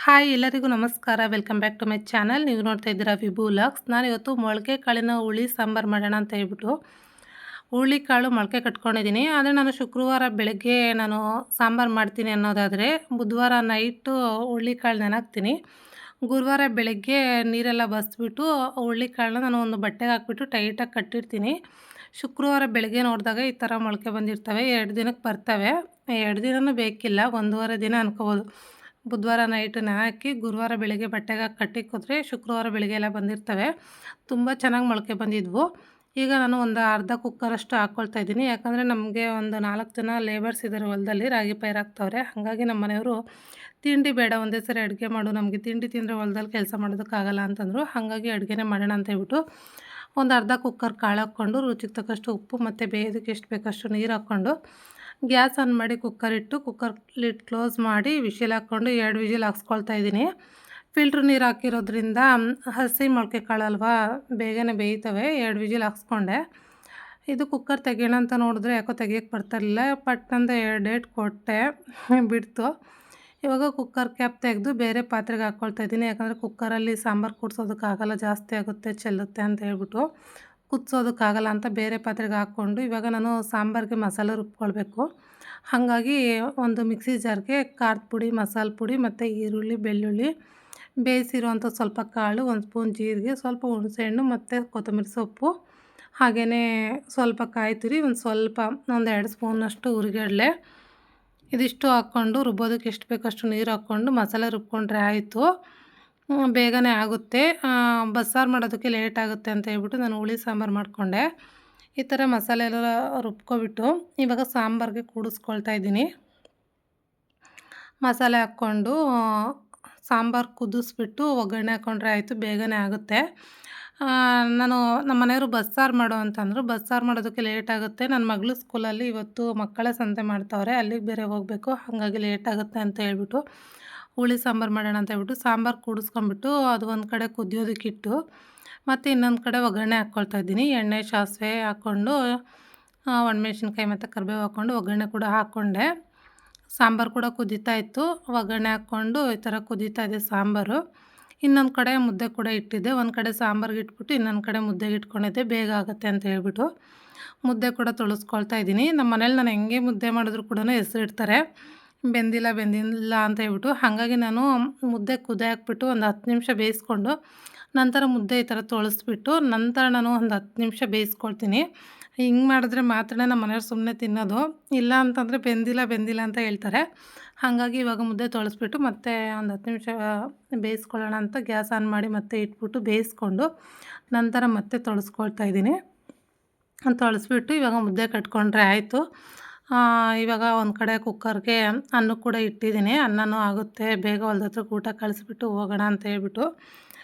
Hi ಎಲ್ಲರಿಗೂ ನಮಸ್ಕಾರ. Welcome back to my channel. ನೀವು ನೋಡ್ತಾ ಇದ್ದೀರಾ ವಿಭೂ ವ್ಲಾಗ್ಸ್. ನಾನಿವತ್ತು ಮೊಳಕೆ ಕಾಳಿನ ಹುಳಿ ಸಾಂಬಾರು ಮಾಡೋಣ ಅಂತ ಹೇಳ್ಬಿಟ್ಟು ಹುರುಳಿ ಕಾಳು ಮೊಳಕೆ ಕಟ್ಕೊಂಡಿದ್ದೀನಿ. ಆದರೆ ನಾನು ಶುಕ್ರವಾರ ಬೆಳಗ್ಗೆ ಸಾಂಬಾರು ಮಾಡ್ತೀನಿ ಅನ್ನೋದಾದರೆ ಬುಧವಾರ ನೈಟು ಹುರುಳಿ ಕಾಳು ನೆನೆಹಾಕ್ತೀನಿ. ಗುರುವಾರ ಬೆಳಗ್ಗೆ ನೀರೆಲ್ಲ ಬಸಿದ್ಬಿಟ್ಟು ಹುರುಳಿ ಕಾಳನ್ನ ನಾನು ಒಂದು ಬಟ್ಟೆಗೆ ಹಾಕ್ಬಿಟ್ಟು ಟೈಟಾಗಿ ಕಟ್ಟಿರ್ತೀನಿ. ಶುಕ್ರವಾರ ಬೆಳಗ್ಗೆ ನೋಡಿದಾಗ ಈ ಥರ ಮೊಳಕೆ ಬಂದಿರ್ತವೆ. 2 ದಿನಕ್ಕೆ ಬರ್ತವೆ. 2 ದಿನವೂ ಬೇಕಿಲ್ಲ, 1.5 ದಿನ ಅನ್ಕೋಬೋದು. ಬುಧವಾರ ನೈಟ್ ನೆನೆಹಾಕಿ ಗುರುವಾರ ಬೆಳಗ್ಗೆ ಬಟ್ಟೆಗೆ ಹಾಕಿ ಕಟ್ಟಿಕ್ಕಿದ್ರೆ ಶುಕ್ರವಾರ ಬೆಳಗ್ಗೆ ಎಲ್ಲ ಬಂದಿರ್ತವೆ. ತುಂಬ ಚೆನ್ನಾಗಿ ಮೊಳಕೆ ಬಂದಿದ್ವು. ಈಗ ನಾನು ಒಂದು ಅರ್ಧ ಕುಕ್ಕರಷ್ಟು ಹಾಕ್ಕೊಳ್ತಾ ಇದ್ದೀನಿ. ಯಾಕಂದರೆ ನಮಗೆ ಒಂದು 4 ಜನ ಲೇಬರ್ಸ್ ಇದ್ದಾರೆ ಹೊಲದಲ್ಲಿ, ರಾಗಿ ಪೈರು ಹಾಕ್ತವ್ರೆ. ಹಾಗಾಗಿ ನಮ್ಮ ಮನೆಯವರು ತಿಂಡಿ ಬೇಡ, ಒಂದೇ ಸರಿ ಅಡುಗೆ ಮಾಡು, ನಮಗೆ ತಿಂಡಿ ತಿಂದರೆ ಹೊಲದಲ್ಲಿ ಕೆಲಸ ಮಾಡೋದಕ್ಕಾಗಲ್ಲ ಅಂತಂದರು. ಹಾಗಾಗಿ ಅಡುಗೆನೇ ಮಾಡೋಣ ಅಂತ ಹೇಳ್ಬಿಟ್ಟು ಒಂದು ಅರ್ಧ ಕುಕ್ಕರ್ ಕಾಳು ಹಾಕ್ಕೊಂಡು, ರುಚಿಗೆ ತಕ್ಕಷ್ಟು ಉಪ್ಪು ಮತ್ತು ಬೇಯೋದಕ್ಕೆ ಎಷ್ಟು ಬೇಕಷ್ಟು ನೀರು ಹಾಕ್ಕೊಂಡು ಗ್ಯಾಸ್ ಆನ್ ಮಾಡಿ ಕುಕ್ಕರ್ ಇಟ್ಟು ಕುಕ್ಕರ್ ಲಿಡ್ ಕ್ಲೋಸ್ ಮಾಡಿ ವಿಶಿಲ್ ಹಾಕ್ಕೊಂಡು 2 ವಿಶಿಲ್ ಹಾಕ್ಸ್ಕೊಳ್ತಾ ಇದ್ದೀನಿ. ಫಿಲ್ಟ್ರ್ ನೀರು ಹಾಕಿರೋದ್ರಿಂದ ಹಸಿ ಮೊಳಕೆ ಕಾಳಲ್ವಾ, ಬೇಗನೆ ಬೇಯ್ತವೆ. 2 ವಿಶಿಲ್ ಹಾಕ್ಸ್ಕೊಂಡೆ. ಇದು ಕುಕ್ಕರ್ ತೆಗೆಯೋಣ ಅಂತ ನೋಡಿದ್ರೆ ಯಾಕೋ ತೆಗಿಯೋಕ್ಕೆ ಬರ್ತಾಯಿರಲಿಲ್ಲ. ಪಟ್ಟಂತ 2 ಏಟು ಕೊಟ್ಟೆ, ಬಿಡ್ತು. ಇವಾಗ ಕುಕ್ಕರ್ ಕ್ಯಾಪ್ ತೆಗೆದು ಬೇರೆ ಪಾತ್ರೆಗೆ ಹಾಕ್ಕೊಳ್ತಾ ಇದ್ದೀನಿ. ಯಾಕಂದರೆ ಕುಕ್ಕರಲ್ಲಿ ಸಾಂಬಾರು ಕೂಡ್ಸೋದಕ್ಕಾಗಲ್ಲ, ಜಾಸ್ತಿ ಆಗುತ್ತೆ, ಚೆಲ್ಲುತ್ತೆ ಅಂತ ಹೇಳ್ಬಿಟ್ಟು ಕುದಿಸೋದಕ್ಕಾಗಲ್ಲ ಅಂತ ಬೇರೆ ಪಾತ್ರೆಗೆ ಹಾಕ್ಕೊಂಡು ಇವಾಗ ನಾನು ಸಾಂಬಾರಿಗೆ ಮಸಾಲೆ ರುಬ್ಕೊಳ್ಬೇಕು. ಹಾಗಾಗಿ ಒಂದು ಮಿಕ್ಸಿ ಜಾರ್ಗೆ ಖಾರದ ಪುಡಿ, ಮಸಾಲೆ ಪುಡಿ ಮತ್ತು ಈರುಳ್ಳಿ, ಬೆಳ್ಳುಳ್ಳಿ, ಬೇಯಿಸಿರೋವಂಥ ಸ್ವಲ್ಪ ಕಾಳು, 1 ಸ್ಪೂನ್ ಜೀರಿಗೆ, ಸ್ವಲ್ಪ ಹುಣಸೆಹಣ್ಣು ಮತ್ತು ಕೊತ್ತಂಬರಿ ಸೊಪ್ಪು, ಹಾಗೆಯೇ ಸ್ವಲ್ಪ ಕಾಯಿ ತುರಿ, ಒಂದು 2 ಸ್ಪೂನಷ್ಟು ಹುರಿಗಡಲೆ, ಇದಿಷ್ಟು ಹಾಕ್ಕೊಂಡು ರುಬ್ಬೋದಕ್ಕೆ ಎಷ್ಟು ಬೇಕಷ್ಟು ನೀರು ಹಾಕ್ಕೊಂಡು ಮಸಾಲೆ ರುಬ್ಕೊಂಡ್ರೆ ಆಯಿತು. ಬೇಗನೆ ಆಗುತ್ತೆ. ಬಸ್ಸಾರು ಮಾಡೋದಕ್ಕೆ ಲೇಟ್ ಆಗುತ್ತೆ ಅಂತ ಹೇಳ್ಬಿಟ್ಟು ನಾನು ಹುಳಿ ಸಾಂಬಾರು ಮಾಡಿಕೊಂಡೆ. ಈ ಥರ ಮಸಾಲೆ ಎಲ್ಲ ರುಬ್ಕೊಬಿಟ್ಟು ಇವಾಗ ಸಾಂಬಾರಿಗೆ ಕೂಡಿಸ್ಕೊಳ್ತಾ ಇದ್ದೀನಿ. ಮಸಾಲೆ ಹಾಕ್ಕೊಂಡು ಸಾಂಬಾರು ಕುದಿಸ್ಬಿಟ್ಟು ಒಗ್ಗರಣೆ ಹಾಕ್ಕೊಂಡ್ರೆ ಆಯಿತು, ಬೇಗನೆ ಆಗುತ್ತೆ. ನಮ್ಮ ಮನೆಯವರು ಬಸ್ಸಾರು ಮಾಡು ಅಂತಂದರು. ಬಸ್ಸಾರು ಮಾಡೋದಕ್ಕೆ ಲೇಟ್ ಆಗುತ್ತೆ. ನನ್ನ ಮಗಳು ಸ್ಕೂಲಲ್ಲಿ ಇವತ್ತು ಮಕ್ಕಳ ಸಂತೆ ಮಾಡ್ತಾವ್ರೆ, ಅಲ್ಲಿಗೆ ಬೇರೆ ಹೋಗಬೇಕು. ಹಾಗಾಗಿ ಲೇಟ್ ಆಗುತ್ತೆ ಅಂತ ಹೇಳ್ಬಿಟ್ಟು ಹುಳಿ ಸಾಂಬಾರು ಮಾಡೋಣ ಅಂತ ಹೇಳ್ಬಿಟ್ಟು ಸಾಂಬಾರು ಕೂಡಿಸ್ಕೊಂಬಿಟ್ಟು ಅದು ಒಂದು ಕಡೆ ಕುದಿಯೋದಕ್ಕಿಟ್ಟು ಮತ್ತು ಇನ್ನೊಂದು ಕಡೆ ಒಗ್ಗರಣೆ ಹಾಕ್ಕೊಳ್ತಾ ಇದ್ದೀನಿ. ಎಣ್ಣೆ, ಸಾಸಿವೆ ಹಾಕ್ಕೊಂಡು ಒಣಮೆಣ್ಸಿನ್ಕಾಯಿ ಮತ್ತು ಕರಿಬೇವು ಹಾಕ್ಕೊಂಡು ಒಗ್ಗರಣೆ ಕೂಡ ಹಾಕ್ಕೊಂಡೆ. ಸಾಂಬಾರು ಕೂಡ ಕುದೀತಾ ಇತ್ತು. ಒಗ್ಗರಣೆ ಹಾಕ್ಕೊಂಡು ಈ ಥರ ಕುದೀತಾ ಇದೆ ಸಾಂಬಾರು. ಇನ್ನೊಂದು ಕಡೆ ಮುದ್ದೆ ಕೂಡ ಇಟ್ಟಿದ್ದೆ. ಒಂದು ಕಡೆ ಸಾಂಬಾರಿಗೆ ಇಟ್ಬಿಟ್ಟು ಇನ್ನೊಂದು ಕಡೆ ಮುದ್ದೆಗೆ ಇಟ್ಕೊಂಡಿದ್ದೆ, ಬೇಗ ಆಗುತ್ತೆ ಅಂತ ಹೇಳ್ಬಿಟ್ಟು ಮುದ್ದೆ ಕೂಡ ತೊಳಸ್ಕೊಳ್ತಾ ಇದ್ದೀನಿ. ನಮ್ಮ ಮನೇಲಿ ನಾನು ಹೆಂಗೆ ಮುದ್ದೆ ಮಾಡಿದ್ರು ಕೂಡ ಹೆಸರಿಡ್ತಾರೆ, ಬೆಂದಿಲ್ಲ ಅಂತ ಹೇಳ್ಬಿಟ್ಟು. ಹಾಗಾಗಿ ನಾನು ಮುದ್ದೆ ಕುದಿ ಹಾಕ್ಬಿಟ್ಟು ಒಂದು 10 ನಿಮಿಷ ಬೇಯಿಸ್ಕೊಂಡು ನಂತರ ಮುದ್ದೆ ಈ ಥರ ತೊಳಸ್ಬಿಟ್ಟು ನಂತರ ನಾನು ಒಂದು 10 ನಿಮಿಷ ಬೇಯಿಸ್ಕೊಳ್ತೀನಿ. ಹಿಂಗೆ ಮಾಡಿದ್ರೆ ಮಾತ್ರ ನಮ್ಮ ಮನೆಯವ್ರು ಸುಮ್ಮನೆ ತಿನ್ನೋದು, ಇಲ್ಲ ಅಂತಂದರೆ ಬೆಂದಿಲ್ಲ ಅಂತ ಹೇಳ್ತಾರೆ. ಹಾಗಾಗಿ ಇವಾಗ ಮುದ್ದೆ ತೊಳಸ್ಬಿಟ್ಟು ಮತ್ತೆ ಒಂದು 10 ನಿಮಿಷ ಬೇಯಿಸ್ಕೊಳ್ಳೋಣ ಅಂತ ಗ್ಯಾಸ್ ಆನ್ ಮಾಡಿ ಮತ್ತೆ ಇಟ್ಬಿಟ್ಟು ಬೇಯಿಸ್ಕೊಂಡು ನಂತರ ಮತ್ತೆ ತೊಳಸ್ಕೊಳ್ತಾ ಇದ್ದೀನಿ. ತೊಳಸ್ಬಿಟ್ಟು ಇವಾಗ ಮುದ್ದೆ ಕಟ್ಕೊಂಡ್ರೆ ಆಯಿತು. ಇವಾಗ ಒಂದು ಕಡೆ ಕುಕ್ಕರ್ಗೆ ಅನ್ನ ಕೂಡ ಇಟ್ಟಿದ್ದೀನಿ. ಅನ್ನನೂ ಆಗುತ್ತೆ, ಬೇಗ ಹೊಲ್ದ ಹತ್ರಕ್ಕೆ ಊಟ ಕಳಿಸ್ಬಿಟ್ಟು ಹೋಗೋಣ ಅಂತ ಹೇಳ್ಬಿಟ್ಟು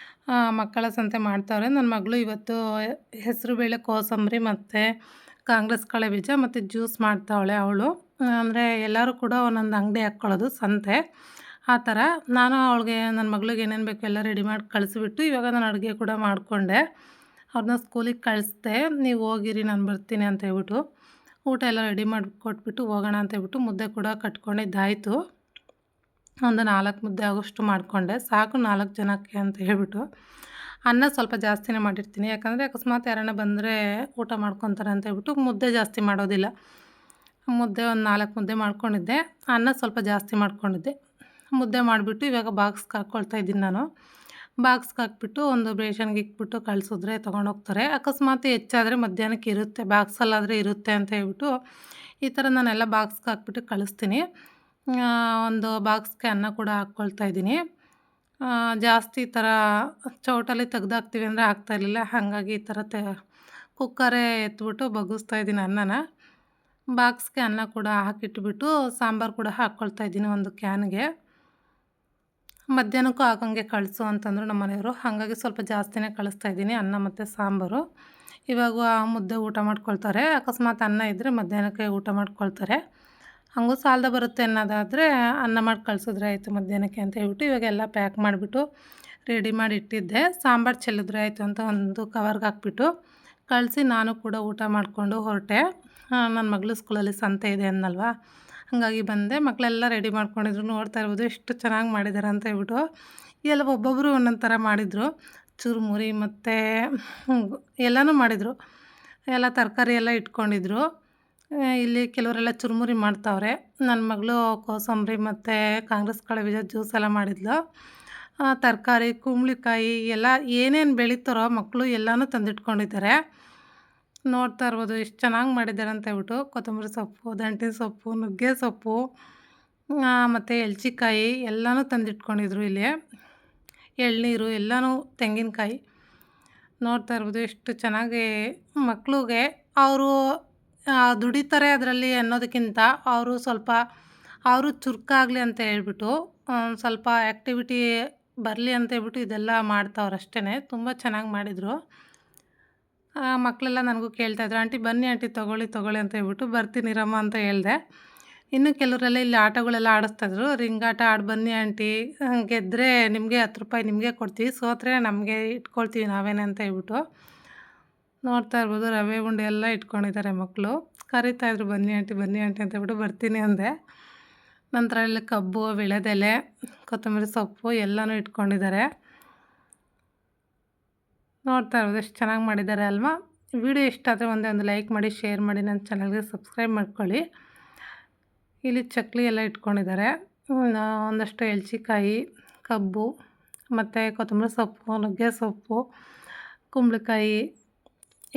ಮಕ್ಕಳ ಸಂತೆ ಮಾಡ್ತಾವ್ರೆ. ನನ್ನ ಮಗಳು ಇವತ್ತು ಹೆಸರುಬೇಳೆ, ಕೋಸಂಬರಿ ಮತ್ತು ಕಾಂಗ್ರೆಸ್ ಕಳೆ ಬೀಜ ಮತ್ತು ಜ್ಯೂಸ್ ಮಾಡ್ತಾವಳೆ ಅವಳು. ಅಂದರೆ ಎಲ್ಲರೂ ಕೂಡ ಒಂದೊಂದು ಅಂಗಡಿ ಹಾಕ್ಕೊಳ್ಳೋದು ಸಂತೆ, ಆ ಥರ. ನಾನು ಅವಳಿಗೆ ನನ್ನ ಮಗಳಿಗೆ ಏನೇನು ಬೇಕು ಎಲ್ಲ ರೆಡಿ ಮಾಡಿ ಕಳಿಸ್ಬಿಟ್ಟು ಇವಾಗ ನಾನು ಅಡುಗೆ ಕೂಡ ಮಾಡಿಕೊಂಡೆ. ಅವ್ರನ್ನ ಸ್ಕೂಲಿಗೆ ಕಳಿಸ್ದೆ. ನೀವು ಹೋಗಿರಿ, ನಾನು ಬರ್ತೀನಿ ಅಂತ ಹೇಳ್ಬಿಟ್ಟು ಊಟ ಎಲ್ಲ ರೆಡಿ ಮಾಡಿ ಕೊಟ್ಬಿಟ್ಟು ಹೋಗೋಣ ಅಂತ ಹೇಳ್ಬಿಟ್ಟು ಮುದ್ದೆ ಕೂಡ ಕಟ್ಕೊಂಡಿದ್ದಾಯಿತು. ಒಂದು 4 ಮುದ್ದೆ ಆಗೋಷ್ಟು ಮಾಡಿಕೊಂಡೆ, ಸಾಕು 4 ಜನಕ್ಕೆ ಅಂತ ಹೇಳ್ಬಿಟ್ಟು. ಅನ್ನ ಸ್ವಲ್ಪ ಜಾಸ್ತಿನೇ ಮಾಡಿರ್ತೀನಿ, ಯಾಕಂದರೆ ಅಕಸ್ಮಾತ್ ಯಾರನ್ನ ಬಂದರೆ ಊಟ ಮಾಡ್ಕೊತಾರೆ ಅಂತ ಹೇಳ್ಬಿಟ್ಟು ಮುದ್ದೆ ಜಾಸ್ತಿ ಮಾಡೋದಿಲ್ಲ. ಮುದ್ದೆ ಒಂದು 4 ಮುದ್ದೆ ಮಾಡ್ಕೊಂಡಿದ್ದೆ, ಅನ್ನ ಸ್ವಲ್ಪ ಜಾಸ್ತಿ ಮಾಡ್ಕೊಂಡಿದ್ದೆ. ಮುದ್ದೆ ಮಾಡಿಬಿಟ್ಟು ಇವಾಗ ಬಾಕ್ಸ್ಗೆ ಹಾಕ್ಕೊಳ್ತಾ ಇದ್ದೀನಿ ನಾನು. ಬಾಕ್ಸ್ಗೆ ಹಾಕ್ಬಿಟ್ಟು ಒಂದು ಬೇಷನ್ಗೆ ಇಕ್ಬಿಟ್ಟು ಕಳಿಸಿದ್ರೆ ತೊಗೊಂಡೋಗ್ತಾರೆ. ಅಕಸ್ಮಾತ್ ಹೆಚ್ಚಾದರೆ ಮಧ್ಯಾಹ್ನಕ್ಕೆ ಇರುತ್ತೆ, ಬಾಕ್ಸಲ್ಲಾದರೆ ಇರುತ್ತೆ ಅಂತ ಹೇಳ್ಬಿಟ್ಟು ಈ ಥರ ನಾನೆಲ್ಲ ಬಾಕ್ಸ್ಗೆ ಹಾಕ್ಬಿಟ್ಟು ಕಳಿಸ್ತೀನಿ. ಒಂದು ಬಾಕ್ಸ್ಗೆ ಅನ್ನ ಕೂಡ ಹಾಕ್ಕೊಳ್ತಾ ಇದ್ದೀನಿ. ಜಾಸ್ತಿ ಈ ಥರ ಚೌಟಲ್ಲಿ ತೆಗ್ದಾಕ್ತೀವಿ ಅಂದರೆ ಆಗ್ತಾಯಿರಲಿಲ್ಲ, ಹಾಗಾಗಿ ಈ ಥರ ಕುಕ್ಕರೇ ಎತ್ಬಿಟ್ಟು ಬಗ್ಗಿಸ್ತಾ ಇದ್ದೀನಿ ಅನ್ನನ. ಬಾಕ್ಸ್ಗೆ ಅನ್ನ ಕೂಡ ಹಾಕಿಟ್ಬಿಟ್ಟು ಸಾಂಬಾರು ಕೂಡ ಹಾಕ್ಕೊಳ್ತಾ ಇದ್ದೀನಿ ಒಂದು ಕ್ಯಾನ್ಗೆ. ಮಧ್ಯಾಹ್ನಕ್ಕೂ ಹಾಗಂಗೆ ಕಳಿಸು ಅಂತಂದರು ನಮ್ಮ ಮನೆಯವರು, ಹಾಗಾಗಿ ಸ್ವಲ್ಪ ಜಾಸ್ತಿನೇ ಕಳಿಸ್ತಾ ಇದ್ದೀನಿ ಅನ್ನ ಮತ್ತು ಸಾಂಬಾರು. ಇವಾಗ ಮುದ್ದೆ ಊಟ ಮಾಡ್ಕೊಳ್ತಾರೆ. ಅಕಸ್ಮಾತ್ ಅನ್ನ ಇದ್ದರೆ ಮಧ್ಯಾಹ್ನಕ್ಕೆ ಊಟ ಮಾಡ್ಕೊಳ್ತಾರೆ. ಹಾಗೂ ಸಾಲದ ಬರುತ್ತೆ ಅನ್ನೋದಾದರೆ ಅನ್ನ ಮಾಡಿ ಕಳಿಸಿದ್ರೆ ಆಯಿತು ಮಧ್ಯಾಹ್ನಕ್ಕೆ ಅಂತ ಹೇಳ್ಬಿಟ್ಟು ಇವಾಗೆಲ್ಲ ಪ್ಯಾಕ್ ಮಾಡಿಬಿಟ್ಟು ರೆಡಿ ಮಾಡಿ ಇಟ್ಟಿದ್ದೆ. ಸಾಂಬಾರು ಚೆಲ್ಲಿದ್ರೆ ಆಯಿತು ಅಂತ ಒಂದು ಕವರ್ಗೆ ಹಾಕ್ಬಿಟ್ಟು ಕಳಿಸಿ ನಾನು ಕೂಡ ಊಟ ಮಾಡಿಕೊಂಡು ಹೊರಟೆ. ನನ್ನ ಮಗಳು ಸ್ಕೂಲಲ್ಲಿ ಸಂತೆ ಇದೆ ಅನ್ನಲ್ವಾ, ಹಾಗಾಗಿ ಬಂದೆ. ಮಕ್ಕಳೆಲ್ಲ ರೆಡಿ ಮಾಡ್ಕೊಂಡಿದ್ರು. ನೋಡ್ತಾ ಇರ್ಬೋದು ಎಷ್ಟು ಚೆನ್ನಾಗಿ ಮಾಡಿದ್ದಾರೆ ಅಂತ ಹೇಳ್ಬಿಟ್ಟು. ಎಲ್ಲ ಒಬ್ಬೊಬ್ಬರು ಒಂದೊಂದು ಥರ ಮಾಡಿದರು. ಚುರುಮುರಿ ಮತ್ತು ಎಲ್ಲನೂ ಮಾಡಿದರು. ಎಲ್ಲ ತರಕಾರಿ ಎಲ್ಲ ಇಟ್ಕೊಂಡಿದ್ರು. ಇಲ್ಲಿ ಕೆಲವರೆಲ್ಲ ಚುರುಮುರಿ ಮಾಡ್ತಾವ್ರೆ. ನನ್ನ ಮಗಳು ಕೋಸಂಬರಿ ಮತ್ತು ಕಾಂಗ್ರೆಸ್ ಕಾಳು ಬೀಜದ ಜ್ಯೂಸ್ ಎಲ್ಲ ಮಾಡಿದ್ಲು. ತರಕಾರಿ, ಕುಂಬಳಕಾಯಿ ಎಲ್ಲ ಏನೇನು ಬೆಳೀತಾರೋ ಮಕ್ಕಳು ಎಲ್ಲನೂ ತಂದಿಟ್ಕೊಂಡಿದ್ದಾರೆ. ನೋಡ್ತಾ ಇರ್ಬೋದು ಎಷ್ಟು ಚೆನ್ನಾಗಿ ಮಾಡಿದ್ದಾರೆ ಅಂತ ಹೇಳ್ಬಿಟ್ಟು. ಕೊತ್ತಂಬರಿ ಸೊಪ್ಪು, ದಂಟಿನ ಸೊಪ್ಪು, ನುಗ್ಗೆ ಸೊಪ್ಪು ಮತ್ತು ಎಲ್ಚಿಕಾಯಿ ಎಲ್ಲನೂ ತಂದಿಟ್ಕೊಂಡಿದ್ರು ಇಲ್ಲಿ. ಎಳನೀರು ಎಲ್ಲನೂ, ತೆಂಗಿನಕಾಯಿ. ನೋಡ್ತಾ ಇರ್ಬೋದು ಎಷ್ಟು ಚೆನ್ನಾಗಿ ಮಕ್ಳಿಗೆ ಅವರು ದುಡಿತಾರೆ ಅದರಲ್ಲಿ ಅನ್ನೋದಕ್ಕಿಂತ ಅವರು ಸ್ವಲ್ಪ ಅವರು ಚುರುಕಾಗಲಿ ಅಂತ ಹೇಳ್ಬಿಟ್ಟು ಸ್ವಲ್ಪ ಆ್ಯಕ್ಟಿವಿಟಿ ಬರಲಿ ಅಂತ ಹೇಳ್ಬಿಟ್ಟು ಇದೆಲ್ಲ ಮಾಡ್ತಾವ್ರೆ ಅಷ್ಟೇ. ತುಂಬ ಚೆನ್ನಾಗಿ ಮಾಡಿದರು. ಮಕ್ಕಳೆಲ್ಲ ನನಗೂ ಕೇಳ್ತಾಯಿದ್ರು, "ಆಂಟಿ ಬನ್ನಿ ಆಂಟಿ ತೊಗೊಳ್ಳಿ" ಅಂತ ಹೇಳ್ಬಿಟ್ಟು. "ಬರ್ತೀನಿರಮ್ಮ" ಅಂತ ಹೇಳಿದೆ. ಇನ್ನು ಕೆಲವರೆಲ್ಲ ಇಲ್ಲಿ ಆಟಗಳೆಲ್ಲ ಆಡಿಸ್ತಾಯಿದ್ರು. "ರಿಂಗಾಟ ಆಡಿ ಬನ್ನಿ ಆಂಟಿ, ಗೆದ್ದರೆ ನಿಮಗೆ ₹10 ನಿಮಗೆ ಕೊಡ್ತೀವಿ, ಸೋತರೆ ನಮಗೆ ಇಟ್ಕೊಳ್ತೀವಿ ನಾವೇನೆ" ಅಂತ ಹೇಳ್ಬಿಟ್ಟು. ನೋಡ್ತಾ ಇರ್ಬೋದು ರವೆ ಉಂಡೆ ಎಲ್ಲ ಇಟ್ಕೊಂಡಿದ್ದಾರೆ ಮಕ್ಕಳು. ಕರೀತಾಯಿದ್ರು, ಬನ್ನಿ ಆಂಟಿ" ಅಂತ ಹೇಳ್ಬಿಟ್ಟು ಬರ್ತೀನಿ ಅಂದೆ. ನಂತರ ಇಲ್ಲಿ ಕಬ್ಬು, ವೀಳ್ಯದೆಲೆ, ಕೊತ್ತಂಬರಿ ಸೊಪ್ಪು ಎಲ್ಲನೂ ಇಟ್ಕೊಂಡಿದ್ದಾರೆ. ನೋಡ್ತಾ ಇರ್ಬೋದು ಎಷ್ಟು ಚೆನ್ನಾಗಿ ಮಾಡಿದ್ದಾರೆ ಅಲ್ವಾ? ವಿಡಿಯೋ ಇಷ್ಟ ಆದರೆ ಒಂದೇ ಒಂದು ಲೈಕ್ ಮಾಡಿ, ಶೇರ್ ಮಾಡಿ, ನನ್ನ ಚಾನಲ್ಗೆ ಸಬ್ಸ್ಕ್ರೈಬ್ ಮಾಡ್ಕೊಳ್ಳಿ. ಇಲ್ಲಿ ಚಕ್ಲಿ ಎಲ್ಲ ಇಟ್ಕೊಂಡಿದ್ದಾರೆ. ಒಂದಷ್ಟು ಎಲ್ಚಿಕಾಯಿ, ಕಬ್ಬು ಮತ್ತು ಕೊತ್ತಂಬರಿ ಸೊಪ್ಪು, ನುಗ್ಗೆ ಸೊಪ್ಪು, ಕುಂಬಳಕಾಯಿ,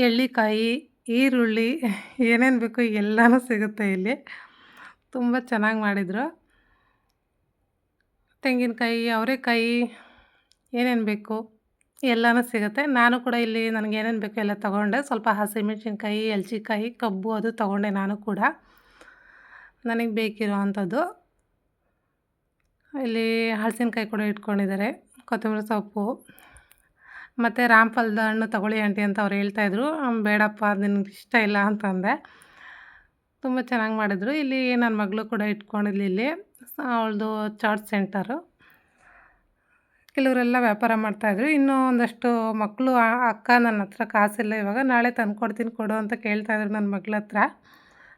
ಎಳ್ಳಿಕಾಯಿ, ಈರುಳ್ಳಿ ಏನೇನು ಬೇಕು ಎಲ್ಲನೂ ಸಿಗುತ್ತೆ ಇಲ್ಲಿ. ತುಂಬ ಚೆನ್ನಾಗಿ ಮಾಡಿದರು. ತೆಂಗಿನಕಾಯಿ, ಅವರೆಕಾಯಿ ಏನೇನು ಬೇಕು ಎಲ್ಲನೂ ಸಿಗುತ್ತೆ. ನಾನು ಕೂಡ ಇಲ್ಲಿ ನನಗೆ ಏನೇನು ಬೇಕೋ ಎಲ್ಲ ತೊಗೊಂಡೆ. ಸ್ವಲ್ಪ ಹಸಿಮೆಣ್ಸಿನ್ಕಾಯಿ, ಎಲ್ಚಿಕಾಯಿ, ಕಬ್ಬು ಅದು ತೊಗೊಂಡೆ ನಾನು ಕೂಡ, ನನಗೆ ಬೇಕಿರೋ ಅಂಥದ್ದು. ಇಲ್ಲಿ ಹಲಸಿನಕಾಯಿ ಕೂಡ ಇಟ್ಕೊಂಡಿದ್ದಾರೆ, ಕೊತ್ತಂಬರಿ ಸೊಪ್ಪು ಮತ್ತು ರಾಮಫಲದ ಹಣ್ಣು ತೊಗೊಳ್ಳಿ ಆಂಟಿ ಅಂತ ಅವ್ರು ಹೇಳ್ತಾಯಿದ್ರು. ಬೇಡಪ್ಪ ಅದು ನನಗೆ ಇಷ್ಟ ಇಲ್ಲ ಅಂತಂದೆ. ತುಂಬ ಚೆನ್ನಾಗಿ ಮಾಡಿದರು. ಇಲ್ಲಿ ನನ್ನ ಮಗಳು ಕೂಡ ಇಟ್ಕೊಂಡಿದ್ಲು ಇಲ್ಲಿ, ಅವಳದು ಚಾಟ್ ಸೆಂಟರು. ಕೆಲವರೆಲ್ಲ ವ್ಯಾಪಾರ ಮಾಡ್ತಾಯಿದ್ರು. ಇನ್ನೂ ಒಂದಷ್ಟು ಮಕ್ಕಳು ಅಕ್ಕ ನನ್ನ ಹತ್ರ ಕಾಸಿಲ್ಲ ಇವಾಗ, ನಾಳೆ ತಂದ್ಕೊಡ್ತೀನಿ ಕೊಡು ಅಂತ ಕೇಳ್ತಾಯಿದ್ರು ನನ್ನ ಮಗಳ ಹತ್ರ.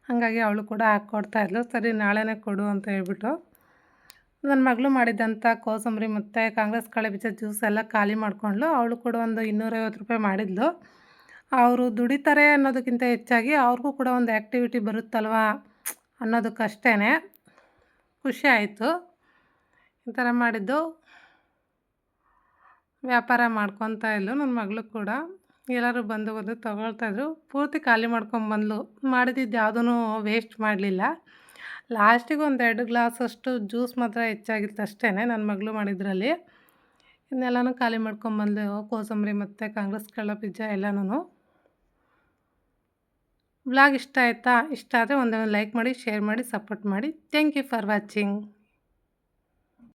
ಹಾಗಾಗಿ ಅವಳು ಕೂಡ ಹಾಕ್ಕೊಡ್ತಾಯಿದ್ಲು. ಸರಿ ನಾಳೆನೇ ಕೊಡು ಅಂತ ಹೇಳ್ಬಿಟ್ಟು. ನನ್ನ ಮಗಳು ಮಾಡಿದ್ದಂಥ ಕೋಸಂಬರಿ ಮತ್ತು ಕಾಂಗ್ರೆಸ್ ಕಾಳು ಬೀಜದ ಜ್ಯೂಸ್ ಎಲ್ಲ ಖಾಲಿ ಮಾಡಿಕೊಂಡ್ಳು. ಅವಳು ಕೂಡ ಒಂದು ₹250 ಮಾಡಿದ್ಲು. ಅವರು ದುಡಿತಾರೆ ಅನ್ನೋದಕ್ಕಿಂತ ಹೆಚ್ಚಾಗಿ ಅವ್ರಿಗೂ ಕೂಡ ಒಂದು ಆ್ಯಕ್ಟಿವಿಟಿ ಬರುತ್ತಲ್ವ ಅನ್ನೋದಕ್ಕಷ್ಟೇ. ಖುಷಿ ಆಯಿತು ಈ ಥರ ಮಾಡಿದ್ದು. ವ್ಯಾಪಾರ ಮಾಡ್ಕೊತಾ ಇದ್ಲು ನನ್ನ ಮಗಳು ಕೂಡ. ಎಲ್ಲರೂ ಬಂದು ತೊಗೊಳ್ತಾಯಿದ್ರು. ಪೂರ್ತಿ ಖಾಲಿ ಮಾಡ್ಕೊಂಬಂದ್ಲು. ಮಾಡಿದ್ದಿದ್ದು ಯಾವುದೂ ವೇಸ್ಟ್ ಮಾಡಲಿಲ್ಲ. ಲಾಸ್ಟಿಗೆ ಒಂದು 2 ಗ್ಲಾಸಷ್ಟು ಜ್ಯೂಸ್ ಮಾತ್ರ ಹೆಚ್ಚಾಗಿತ್ತು ಅಷ್ಟೇ ನನ್ನ ಮಗಳು ಮಾಡಿದ್ರಲ್ಲಿ. ಇನ್ನೆಲ್ಲನೂ ಖಾಲಿ ಮಾಡ್ಕೊಂಬಂದ್ಲು, ಕೋಸಂಬರಿ ಮತ್ತು ಕಾಂಗ್ರೆಸ್ ಕಾಳು ಬೀಜ ಎಲ್ಲನೂ. ವ್ಲಾಗ್ ಇಷ್ಟ ಆಯಿತಾ? ಇಷ್ಟ ಆದರೆ ಒಂದೇ ಒಂದು ಲೈಕ್ ಮಾಡಿ, ಶೇರ್ ಮಾಡಿ, ಸಪೋರ್ಟ್ ಮಾಡಿ. Thank you for watching.